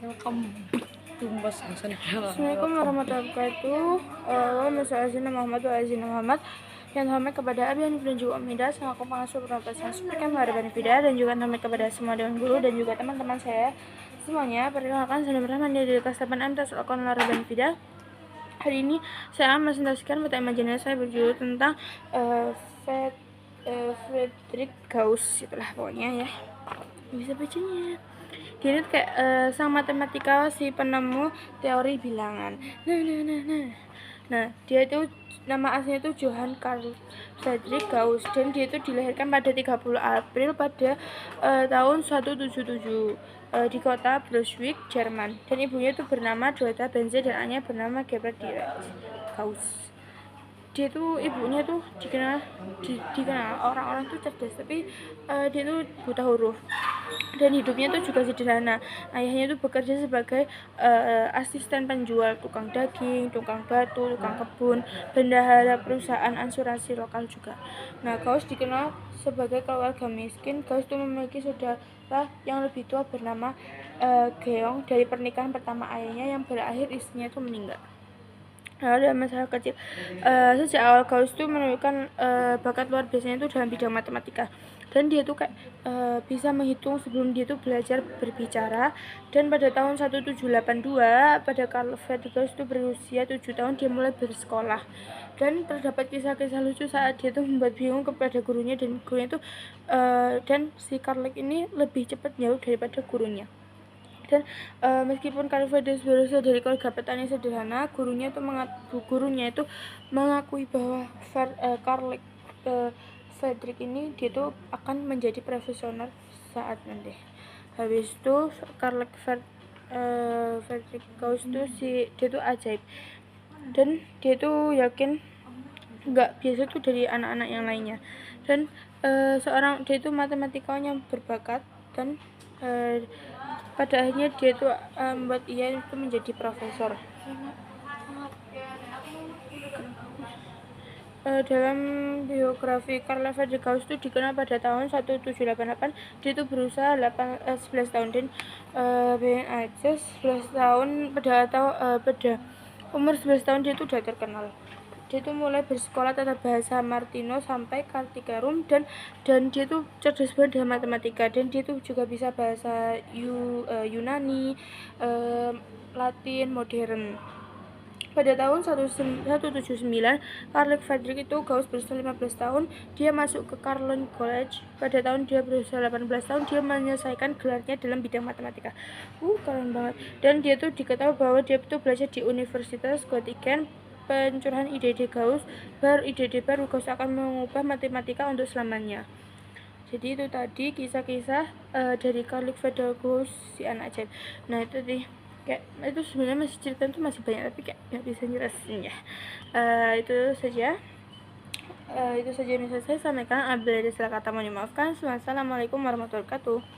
Assalamualaikum warahmatullahi wabarakatuh. Wassalamualaikum warahmatullahi Muhammad. Yang hormat kepada Abi Hanif dan juga Omida selaku pengasuh Profesor Supercamp Harapan Fida, dan juga hormat kepada semua dewan guru dan juga teman-teman saya semuanya. Perkenalkan, saya Rahman dari kelas 8M Tasawuf Harapan Fida. Hari ini saya akan presentasikan materi majalah saya berjudul tentang Friedrich Gauss, itulah pokoknya ya. Bisa bacanya. Dia itu kayak sang matematika, si penemu teori bilangan. Nah, dia itu nama aslinya itu Johann Carl Friedrich Gauss, dan dia itu dilahirkan pada 30 April pada tahun 177 di kota Brunswick, Jerman. Dan ibunya itu bernama Dorota Benze dan ayahnya bernama Gebhard Dietrich Gauss. Dia tuh ibunya tuh dikenal orang-orang tuh cerdas, tapi dia tuh buta huruf, dan hidupnya tuh juga sederhana. Ayahnya tuh bekerja sebagai asisten penjual, tukang daging, tukang batu, tukang kebun, bendahara perusahaan asuransi lokal juga. Nah, Gauss dikenal sebagai keluarga miskin. Gauss tuh memiliki saudara yang lebih tua bernama Georg dari pernikahan pertama ayahnya yang berakhir istrinya tuh meninggal. Ada masalah kecil. Sejak awal Gauss itu menunjukkan bakat luar biasanya itu dalam bidang matematika, dan dia tuh kayak bisa menghitung sebelum dia tuh belajar berbicara. Dan pada tahun 1782 pada Carl Friedrich Gauss itu berusia 7 tahun, dia mulai bersekolah, dan terdapat kisah-kisah lucu saat dia tuh membuat bingung kepada gurunya, dan gurunya tuh dan si Carl ini lebih cepat jauh daripada gurunya. Dan meskipun Carl Friedrich berasal dari keluarga petani sederhana, gurunya itu mengakui bahwa Carl Friedrich ini dia tuh akan menjadi profesional saat nanti. Habis itu Carl Friedrich Gauss itu dia tuh ajaib, dan dia tuh yakin nggak biasa tuh dari anak-anak yang lainnya. Dan dia itu matematikawan yang berbakat, dan pada akhirnya dia itu membuat ia itu menjadi profesor. Dalam biografi Carl Friedrich Gauss itu dikenal pada tahun 1788. Dia itu berusia 11 tahun, dan aja 11 tahun pada umur 11 tahun dia itu sudah terkenal. Dia itu mulai bersekolah tata bahasa Martino sampai Kartikerum, dan dia itu cerdas banget dalam matematika, dan dia itu juga bisa bahasa Yunani, Latin modern. Pada tahun 1779 Carl Friedrich itu Gauss berusia 15 tahun, dia masuk ke Carleton College. Pada tahun dia berusia 18 tahun, dia menyelesaikan gelarnya dalam bidang matematika. Keren banget. Dan dia tuh diketahui bahwa dia itu belajar di Universitas Göttingen. Pencurahan ide-ide Gauss baru Gauss akan mengubah matematika untuk selamanya. Jadi itu tadi kisah-kisah dari Carl Friedrich Gauss, si anak ajaib. Nah, itu tadi kayak itu sebenarnya masih cerita itu masih banyak, tapi kayak nggak bisa jelasin ya. Itu saja yang bisa saya sampaikan. Apabila ada salah kata mohon dimaafkan. Wassalamualaikum warahmatullahi wabarakatuh.